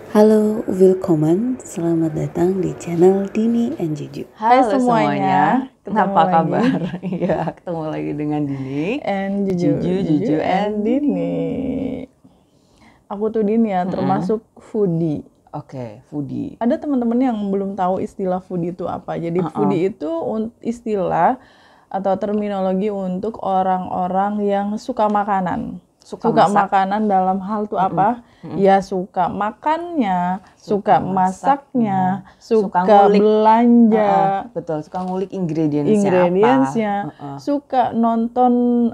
Halo, willkommen. Selamat datang di channel Dini and Juju. Hai semuanya, Apa ketemu kabar? lagi. Iya, ketemu lagi dengan Dini. And Juju and Dini. Aku tuh Dini ya, termasuk foodie. Oke, foodie. Ada teman-teman yang belum tahu istilah foodie itu apa. Jadi foodie itu istilah atau terminologi untuk orang-orang yang suka makanan. Suka makanan dalam hal tuh apa? Ya suka makannya, suka masaknya, suka ngulik, belanja. betul, suka ngulik ingredientsnya apa. Suka nonton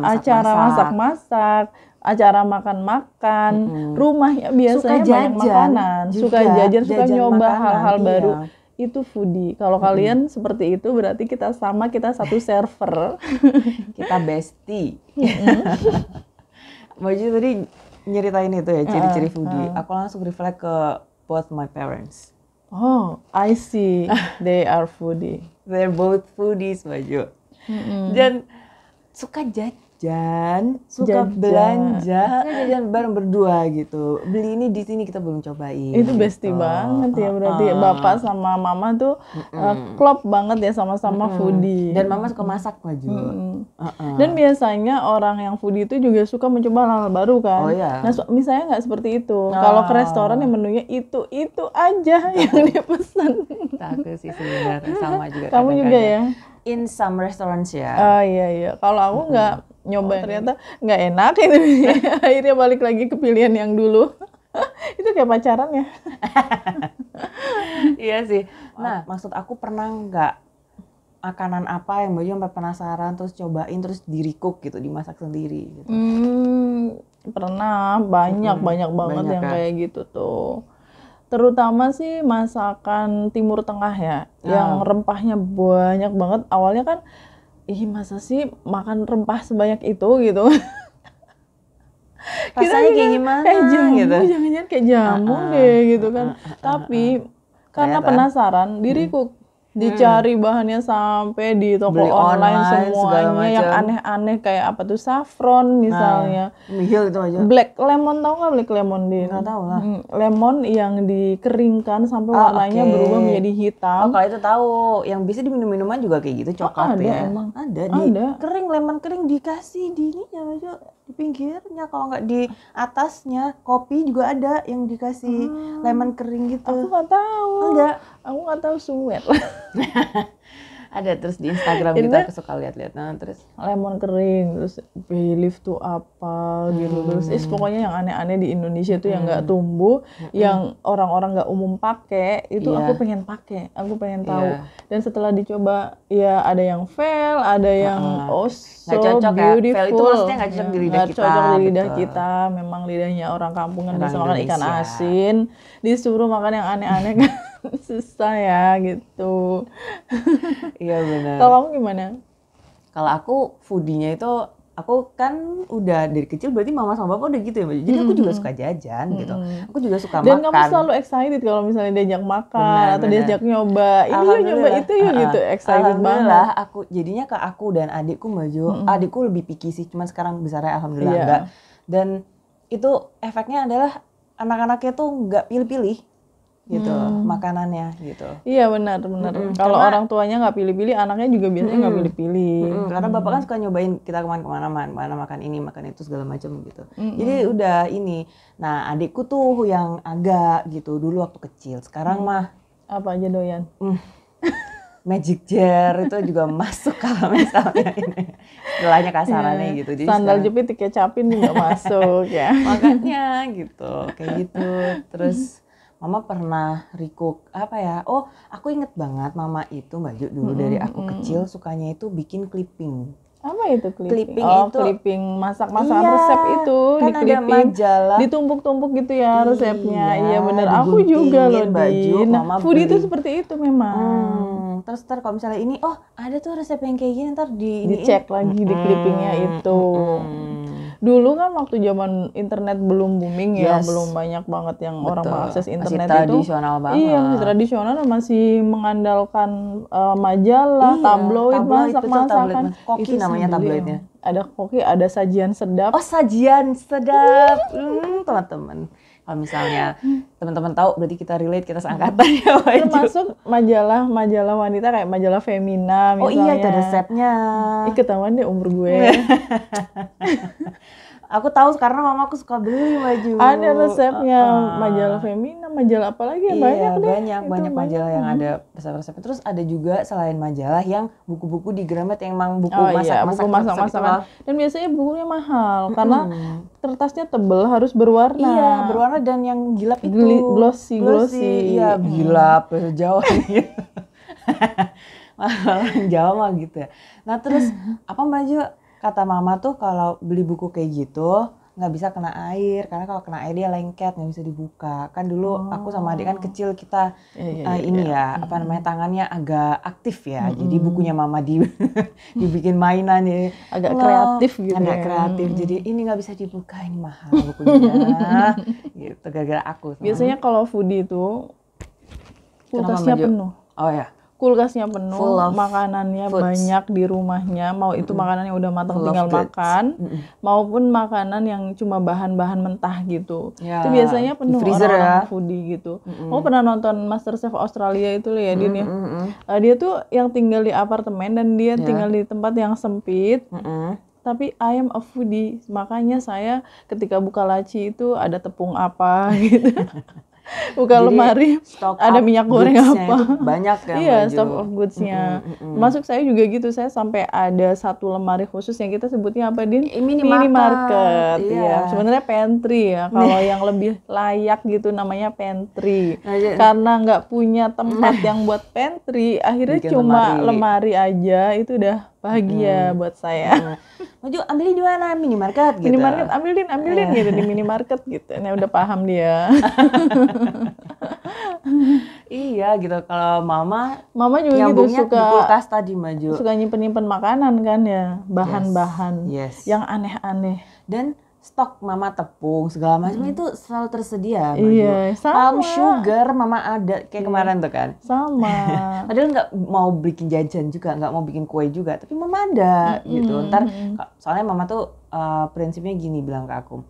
acara masak-masak, acara makan-makan, rumahnya biasanya suka banyak makanan, suka jajan, suka nyoba hal-hal baru. Itu foodie. Kalau kalian seperti itu berarti kita sama, kita satu server. Kita bestie. Mbak Ju tadi nyeritain itu ya, ciri-ciri foodie. Aku langsung reflect ke both my parents. Oh, I see. They are foodie. They're both foodies, Mbak Ju. Dan suka jajan, suka belanja, suka jajan bareng berdua gitu. Beli ini di sini kita belum cobain. Itu bestie banget ya, berarti bapak sama mama tuh klop banget ya, sama-sama foodie. Dan mama suka masak, Mbak Ju. Dan biasanya orang yang foodie itu juga suka mencoba hal-hal baru kan. Oh iya. Nah, misalnya nggak seperti itu. Kalau ke restoran yang menunya itu aja yang dipesan. Aku sih sebenarnya sama juga. Kamu juga ya? In some restaurants ya. Oh iya. Kalau aku nggak nyoba, ternyata nggak enak itu. Akhirnya balik lagi ke pilihan yang dulu. Itu kayak pacaran ya. Iya sih. Nah, maksud aku pernah nggak makanan apa yang Mbak Ju sampai penasaran terus cobain terus di-recook gitu, dimasak sendiri gitu? Pernah, banyak banget yang kayak gitu tuh. Terutama sih masakan Timur Tengah ya, yang rempahnya banyak banget. Awalnya kan, masa sih makan rempah sebanyak itu gitu. Rasanya kayak gimana kayak jamu, gitu. Jangan-jangan kayak jamu deh gitu kan. Tapi karena penasaran, di-recook. Dicari bahannya sampai di toko online semuanya yang aneh-aneh kayak apa tuh, saffron misalnya. Mihil itu aja. Black lemon, tahu nggak black lemon Din? Nggak tahu lah. Lemon yang dikeringkan sampai warnanya berubah menjadi hitam. Oh, kalau itu tahu. Yang bisa di minum-minuman juga kayak gitu, coklat ya. Emang. Ada. Kering, lemon kering dikasih di ininya aja, di pinggirnya. Kalau nggak di atasnya, kopi juga ada yang dikasih lemon kering gitu. Aku nggak tahu. Enggak. Aku nggak tahu suet. Ada terus di Instagram gitu, aku suka lihat-lihat. Nah, terus lemon kering, terus bay leaf tuh apa gitu, terus pokoknya yang aneh-aneh di Indonesia tuh yang nggak tumbuh, yang orang-orang nggak umum pakai, itu aku pengen pakai, aku pengen tahu. Dan setelah dicoba, ya ada yang fail, ada yang so cocok, beautiful. Ya. Fail itu maksudnya nggak cocok di lidah kita. Cocok di lidah kita, memang lidahnya orang kampungan bisa makan ikan asin, disuruh makan yang aneh-aneh kan susah ya gitu. Iya benar. Kalau kamu gimana? Kalau aku foodie-nya itu, aku kan udah dari kecil berarti mama sama bapak udah gitu ya Mbak. Jadi aku juga suka jajan gitu. Aku juga suka makan. Dan kamu selalu excited kalau misalnya diajak makan atau diajak nyoba. Ini yuk nyoba itu yuk gitu. Excited banget. Aku jadinya ke aku dan adikku Mbak Jo. Adikku lebih picky sih, cuman sekarang besarnya alhamdulillah enggak. Dan itu efeknya adalah anak-anaknya tuh enggak pilih-pilih gitu makanannya gitu. Iya benar. Kalau orang tuanya nggak pilih-pilih, anaknya juga biasanya nggak pilih-pilih. Karena bapak kan suka nyobain kita kemana-mana, makan ini, makan itu segala macam gitu. Jadi udah ini. Nah adikku tuh yang agak gitu dulu waktu kecil. Sekarang mah apa aja doyan. Magic jar itu juga masuk kalau misalnya ini istilahnya kasarannya gitu. Jadi sandal jepit dikecapin juga masuk ya. Makanya gitu, kayak gitu. Terus mama pernah recook apa ya? Oh, aku inget banget mama itu Mbak Ju dulu dari aku kecil sukanya itu bikin clipping. Apa itu clipping? Itu clipping masak-masak resep itu, kan di clipping, majalah, ditumpuk-tumpuk gitu ya resepnya. Iya bener, aku juga loh Din. Nah, foodie itu seperti itu memang. Terus ntar kalau misalnya ini, oh ada tuh resep yang kayak gini, ntar dicek lagi di clippingnya itu. Dulu kan waktu zaman internet belum booming ya, belum banyak banget yang orang mengakses internet masih tradisional banget. Iya, masih tradisional, masih mengandalkan majalah, tabloid, masak-masakan. Koki namanya tabloidnya. Ada koki, ada sajian sedap. Oh, sajian sedap. Teman-teman. Kalau misalnya teman-teman tahu berarti kita relate, kita seangkatan ya Maju. Termasuk majalah wanita kayak majalah Femina misalnya. Oh iya, itu resepnya. Ketahuan deh umur gue. Aku tahu karena mamaku suka beli Maju. Ada resepnya majalah Femina, majalah apa lagi ya? Banyak deh. Banyak majalah yang ada resep-resepnya. Terus ada juga selain majalah yang buku-buku di Gramet yang emang buku masak-masakan. Dan biasanya bukunya mahal karena kertasnya tebel, harus berwarna. Iya, berwarna dan yang gilap itu. Glossy. Iya, gilap bahasa Jawa nih. Jawa mah gitu ya. Nah terus apa Maju? Kata mama tuh kalau beli buku kayak gitu nggak bisa kena air, karena kalau kena air dia lengket, nggak bisa dibuka. Kan dulu aku sama adik kan kecil, kita tangannya agak aktif ya. Jadi bukunya mama dibikin mainan ya. Agak kreatif gitu. Agak kreatif. Jadi ini nggak bisa dibuka, ini mahal bukunya. Gitu gara-gara aku. Biasanya kalau foodie itu kulkasnya penuh. Oh ya. Kulkasnya penuh, makanannya banyak di rumahnya, mau itu makanan yang udah matang tinggal makan, maupun makanan yang cuma bahan-bahan mentah gitu. Itu biasanya penuh orang-orang foodie gitu. Aku pernah nonton MasterChef Australia itu ya, Din ya. Dia tuh yang tinggal di apartemen dan dia tinggal di tempat yang sempit. Tapi I am a foodie, makanya saya ketika buka laci itu ada tepung apa gitu. Buka lemari ada minyak goreng apa banyak ya. Iya, stock of goods-nya. Masuk saya juga gitu, saya sampai ada satu lemari khusus yang kita sebutnya apa, Din? Minimarket. Iya. Sebenarnya pantry ya, kalau yang lebih layak gitu namanya pantry. Karena nggak punya tempat yang buat pantry, akhirnya bikin cuma lemari aja, itu udah bahagia buat saya. Maju ambilin di mana? Minimarket gitu. Minimarket, ambilin gitu di minimarket gitu. Nah, udah paham dia. Iya gitu. Kalau mama juga gitu suka di kulkas tadi Maju. Suka nyimpen makanan kan ya, bahan-bahan yang aneh-aneh. Dan stok mama tepung segala macam itu selalu tersedia Maju. Iya, sama. Palm sugar mama ada kayak kemarin tuh kan. Sama. Padahal nggak mau bikin jajan juga, nggak mau bikin kue juga, tapi mama ada gitu. Ntar soalnya mama tuh prinsipnya gini bilang ke aku,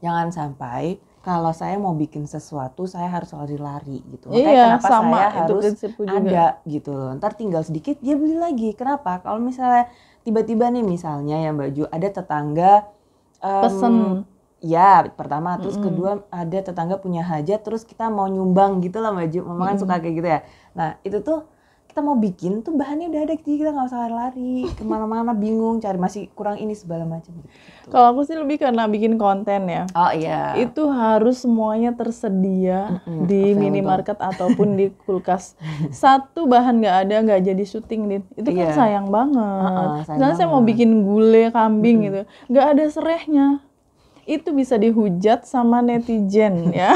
jangan sampai kalau saya mau bikin sesuatu saya harus lari-lari gitu. Makanya kenapa sama, saya harus ada gitu loh. Ntar tinggal sedikit dia beli lagi. Kenapa? Kalau misalnya tiba-tiba nih misalnya ya Mbak Ju, ada tetangga pesen. Ya pertama, terus kedua ada tetangga punya hajat, terus kita mau nyumbang gitu lah Mbak Ju. Mama kan suka kayak gitu ya. Nah itu tuh kita mau bikin tuh bahannya udah ada, jadi kita nggak usah lari kemana-mana bingung cari masih kurang ini segala macam gitu. Kalau aku sih lebih karena bikin konten ya. Oh iya. Itu harus semuanya tersedia di minimarket ataupun di kulkas. Satu bahan nggak jadi syuting, Din. Itu kan sayang banget. Misalnya saya mau bikin gulai kambing gitu, nggak ada serehnya. Itu bisa dihujat sama netizen ya.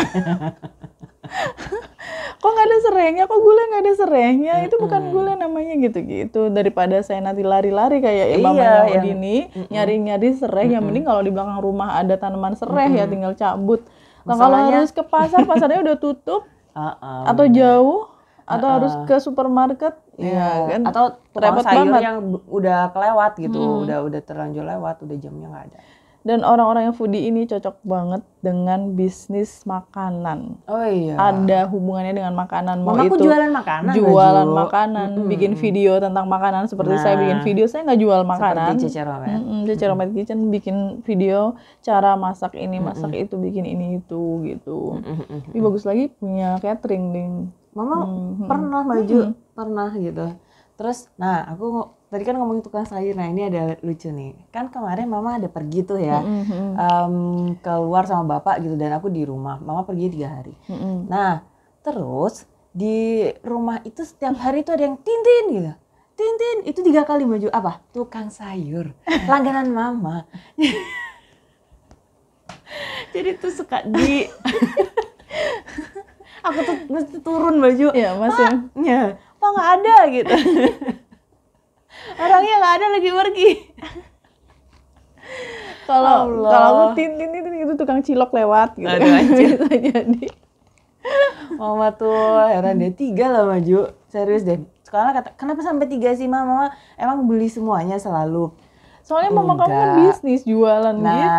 Kok nggak ada serehnya, kok gulai nggak ada serehnya, itu bukan gulai namanya gitu-gitu. Daripada saya nanti lari-lari kayak mamanya Udini nyari-nyari sereh, yang mending kalau di belakang rumah ada tanaman sereh ya tinggal cabut. Nah kalau harus ke pasar, pasarnya udah tutup atau jauh atau harus ke supermarket ya kan, atau repot sayur banget yang udah kelewat gitu, udah terlanjur lewat, udah jamnya nggak ada. Dan orang-orang yang foodie ini cocok banget dengan bisnis makanan. Oh iya. Ada hubungannya dengan makanan. Mau Mamaku itu jualan makanan. Jualan makanan, bikin video tentang makanan seperti saya bikin video. Saya nggak jual makanan. Seperti Cece Romet. Cece Romet Kitchen bikin video cara masak ini, masak itu, bikin ini itu gitu. Tapi bagus lagi punya catering, Ding. Mama pernah pernah gitu. Terus, nah aku tadi kan ngomongin tukang sayur, nah ini ada lucu nih. Kan kemarin mama ada pergi tuh ya, keluar sama bapak gitu, dan aku di rumah. Mama pergi 3 hari. Nah, terus di rumah itu setiap hari itu ada yang Tintin gitu. Tintin, itu 3 kali Maju. Apa? Tukang sayur. Langganan mama. Jadi tuh suka aku tuh mesti turun Maju. Iya, masih. Kok nggak ada gitu. Orangnya nggak ada, lagi pergi. Kalau aku Tintin itu tukang cilok lewat gitu. Bisa jadi. Mama tuh heran deh, 3 lah Maju. Serius deh. Sekarang kenapa sampai 3 sih Mama? Emang beli semuanya selalu. Soalnya mama kamu kan bisnis jualan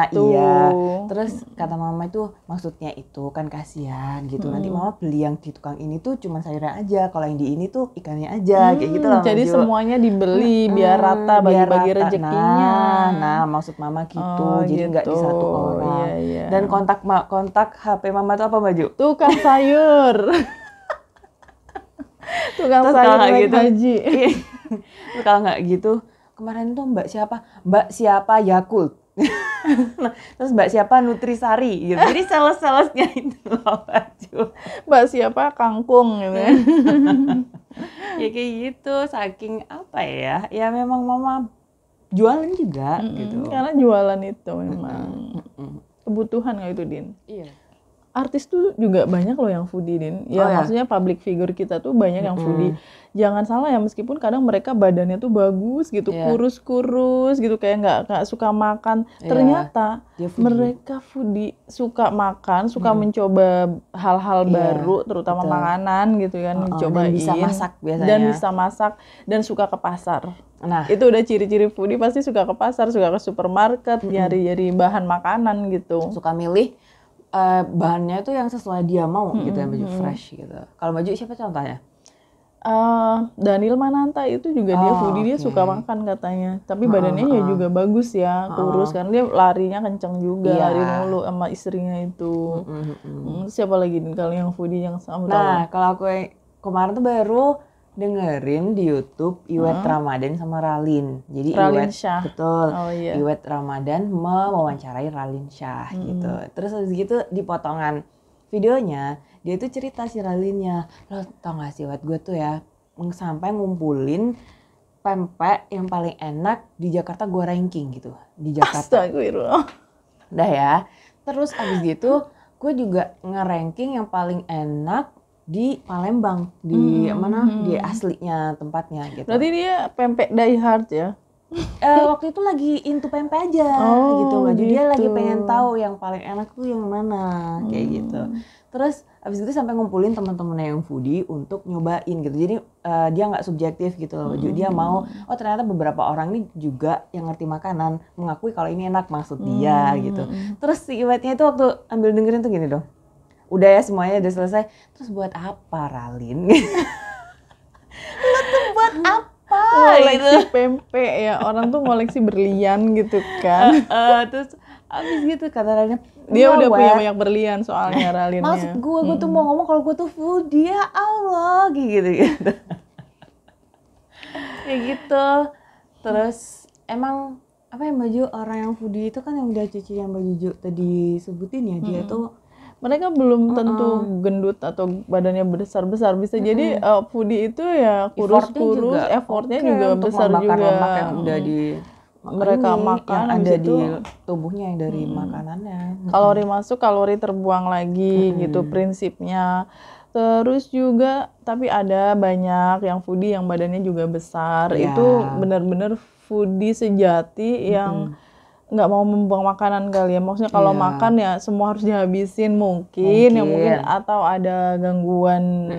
gitu. Iya. Terus kata mama itu maksudnya itu kan kasihan gitu. Nanti mama beli yang di tukang ini tuh cuma sayurnya aja. Kalau yang di ini tuh ikannya aja kayak gitu loh. Jadi semuanya dibeli biar rata bagi-bagi rezekinya. Nah, maksud mama gitu. Jadi nggak di satu orang. Iya. Dan kontak HP mama tuh apa Baju? Tukang sayur. Tukang sayur naik haji. Terus kalau nggak gitu, kemarin tuh Mbak siapa Yakult. Nah, terus Mbak siapa Nutrisari gitu. Jadi sales-salesnya itu loh Baju. Mbak siapa kangkung gitu. Ya kayak gitu, saking apa ya? Ya memang mama jualan juga gitu. Karena jualan itu memang kebutuhan nggak itu, Din? Iya. Artis tuh juga banyak loh yang foodie, Din. Ya maksudnya public figure kita tuh banyak yang foodie. Jangan salah ya, meskipun kadang mereka badannya tuh bagus gitu, kurus-kurus gitu, kayak nggak suka makan. Ternyata mereka foodie, suka makan, suka mencoba hal-hal baru, terutama makanan gitu kan, cobain. Dan bisa masak biasanya. Dan bisa masak, dan suka ke pasar. Nah, itu udah ciri-ciri foodie, pasti suka ke pasar, suka ke supermarket, nyari-nyari bahan makanan gitu. Suka milih bahannya itu yang sesuai dia mau gitu, yang Baju fresh gitu. Kalau Baju siapa contohnya? Daniel Mananta itu juga dia foodie, dia suka makan katanya. Tapi badannya ya juga bagus ya, kurus kan, dia larinya kenceng juga, lari mulu sama istrinya itu. Siapa lagi nih kalau yang foodie yang kamu tahu? Nah, kalau aku kemarin tuh baru dengerin di YouTube Iwet Ramadan sama Ralin. Jadi Ralin Shah. Betul. Iwet Ramadan mewawancarai Ralin Shah gitu. Terus habis gitu di potongan videonya dia tuh cerita si Ralinnya, lo tau gak sih Wet, gue tuh ya sampai ngumpulin pempek yang paling enak di Jakarta, gue ranking gitu di Jakarta. Astagfirullah. Udah ya. Terus abis gitu gue juga nge-ranking yang paling enak di Palembang, di mana, di aslinya tempatnya gitu. Berarti dia pempek die hard ya? Waktu itu lagi into pempek aja gitu. Jadi dia lagi pengen tahu yang paling enak tuh yang mana kayak gitu. Terus abis itu sampai ngumpulin teman-temannya yang foodie untuk nyobain gitu. Jadi dia nggak subjektif gitu loh. Dia mau, ternyata beberapa orang nih juga yang ngerti makanan mengakui kalau ini enak maksud dia gitu. Terus si Iwetnya itu waktu ambil dengerin tuh gini dong. Udah ya semuanya udah selesai. Terus buat apa Ralin? Lo tuh buat apa? Ngoleksi pempek ya, orang tuh ngoleksi berlian gitu kan. Terus abis gitu kata Ralin, dia udah punya banyak berlian soalnya Ralinnya. Maksud gue tuh mau ngomong kalau gue tuh foodie, ya Allah gitu. Kayak gitu. Terus emang apa yang Baju, orang yang foodie itu kan yang udah Cici yang Baju tadi sebutin ya, dia tuh mereka belum tentu gendut atau badannya besar-besar, bisa jadi foodie itu ya kurus-kurus, effortnya juga besar juga. Lemak yang udah di mereka makan yang ada di tubuhnya yang dari makanannya. Kalori masuk, kalori terbuang lagi gitu prinsipnya. Terus juga tapi ada banyak yang foodie yang badannya juga besar. Itu benar-benar foodie sejati yang nggak mau membuang makanan kali ya. Maksudnya kalau makan ya semua harus dihabisin mungkin atau ada gangguan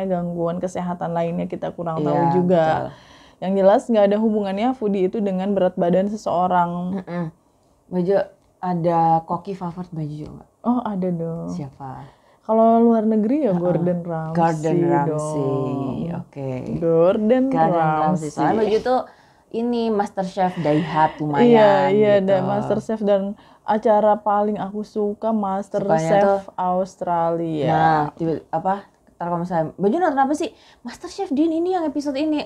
gangguan kesehatan lainnya, kita kurang tahu juga. Betul. Yang jelas nggak ada hubungannya foodie itu dengan berat badan seseorang. Baju ada koki favorit Baju nggak? Oh ada dong. Siapa? Kalau luar negeri ya Gordon Ramsay. Gordon Ramsay, oke. Gordon Ramsay. Soalnya Baju tuh ini MasterChef die hard lumayan. Iya, gitu. Dan MasterChef, dan acara paling aku suka MasterChef Australia. Nah, kalau misalnya Baju nonton apa sih? MasterChef Din ini yang episode ini.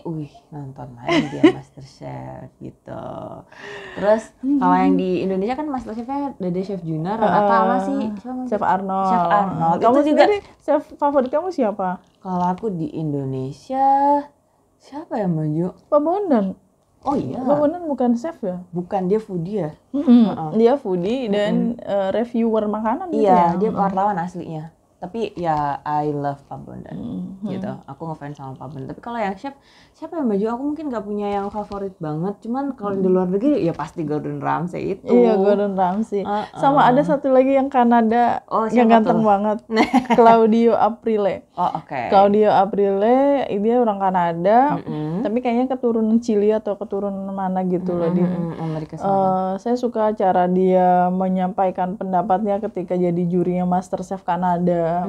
Nonton lagi dia MasterChef gitu. Terus kalau yang di Indonesia kan MasterChef-nya ada Chef Junar apa sih? Chef Arnold. Chef Arnold. Kamu juga chef favorit kamu siapa? Kalau aku di Indonesia siapa ya Baju? Pak Bondan. Oh iya. Pak Bondan bukan chef ya? Bukan, dia foodie ya? Dia foodie dan reviewer makanan gitu ya? Iya, dia wartawan aslinya. Tapi ya I love Pak Bondan gitu. Aku ngefans sama Pak Bondan. Tapi kalau yang chef, siapa yang Baju? Aku mungkin gak punya yang favorit banget. Cuman kalau di luar negeri ya pasti Gordon Ramsay itu. Iya, Gordon Ramsay. Sama ada satu lagi yang Kanada yang ganteng banget. Claudio Aprile. Oh oke. Claudio Aprile, dia orang Kanada. Tapi kayaknya keturunan Chili atau keturunan mana gitu loh di Amerika Selatan. Saya suka cara dia menyampaikan pendapatnya ketika jadi jurinya MasterChef Kanada.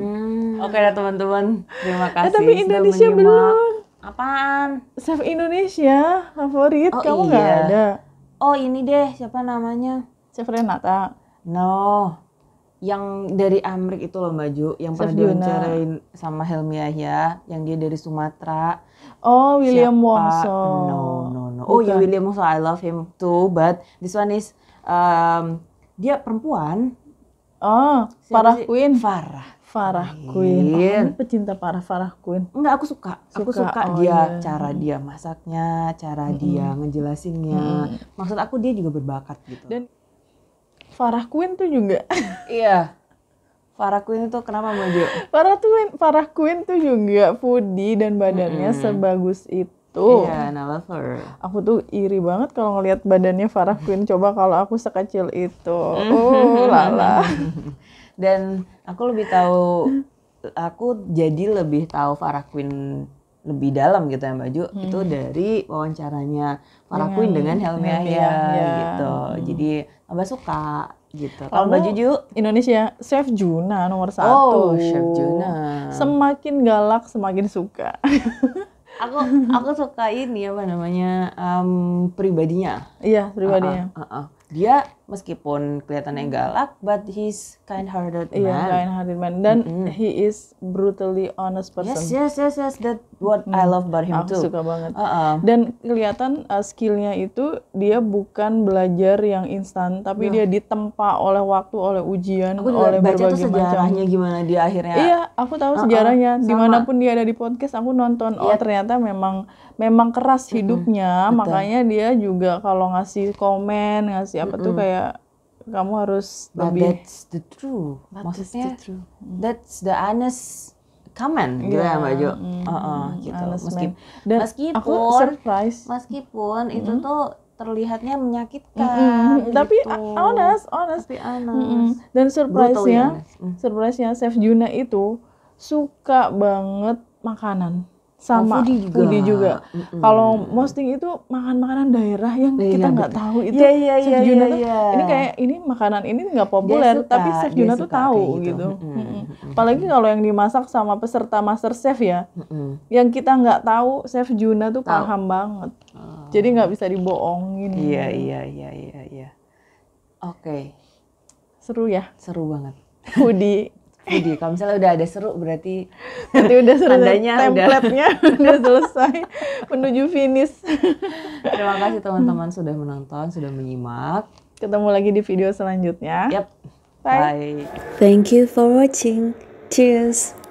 Oke lah teman-teman, terima kasih Tapi Indonesia sudah belum. Apaan? Chef Indonesia favorit kamu nggak ada? Oh ini deh, siapa namanya? Chef Renata. No, yang dari Amrik itu loh Mbak Ju, yang pernah diwawancarain sama Helmi Yahya, yang dia dari Sumatera. Oh, William Wongso. No. Oh ya, William Wongso, I love him too, but this one is dia perempuan. Oh, Farah Queen. Farah Queen. Kamu pecinta Farah Queen? Enggak, aku suka dia, cara dia masaknya, cara dia ngejelasinnya. Maksud aku dia juga berbakat gitu. Dan Farah Queen tuh juga. Iya. Farah Queen itu kenapa Mbak Jo? Farah Queen tuh juga foodie dan badannya sebagus itu. Iya, I love her. Aku tuh iri banget kalau ngelihat badannya Farah Queen. Coba kalau aku sekecil itu. Oh, lala. Dan aku jadi lebih tahu Farah Queen lebih dalam gitu ya Mbak Ju. Itu dari wawancaranya Farah Queen dengan Helmi Yahya gitu. Jadi Mbak suka gitu. Kalau Mbak Juju Indonesia, Chef Juna nomor 1. Oh, Chef Juna. Semakin galak semakin suka. aku suka ini apa namanya pribadinya. Iya, pribadinya. Dia meskipun kelihatannya galak, but he's kind-hearted man. Iya, kind-hearted man. Dan he is brutally honest person. Yes. That's what I love about him too. Aku suka banget. Dan kelihatan skillnya itu dia bukan belajar yang instan, tapi dia ditempa oleh waktu, oleh ujian, oleh berbagai macam. Sejarahnya gimana dia akhirnya. Iya, aku tahu sejarahnya. Dimanapun dia ada di podcast, aku nonton. Oh, ternyata memang keras hidupnya. Makanya dia juga kalau ngasih komen, ngasih apa tuh kayak kamu harus lebih. That's the truth. Maksudnya that's the honest comment gitu ya Mbak Jo. Gitu. Meskipun aku surprise. Meskipun itu tuh terlihatnya menyakitkan. Tapi gitu. honest. Dan surprise-nya Chef Juna itu suka banget makanan. Sama foodie juga. Kalau Mosting itu makan makanan daerah yang kita nggak tahu itu. Chef Juna tuh ini makanan ini nggak populer, tapi Chef Juna tuh tahu gitu. Apalagi kalau yang dimasak sama peserta MasterChef ya, yang kita nggak tahu Chef Juna tuh paham banget. Jadi nggak bisa dibohongin. Iya. Oke. Seru ya? Seru banget. Foodie. Kalau misalnya udah ada seru berarti udah seru, template-nya udah selesai menuju finish. Terima kasih teman-teman sudah menonton, sudah menyimak. Ketemu lagi di video selanjutnya. Yep. Bye. Thank you for watching. Cheers.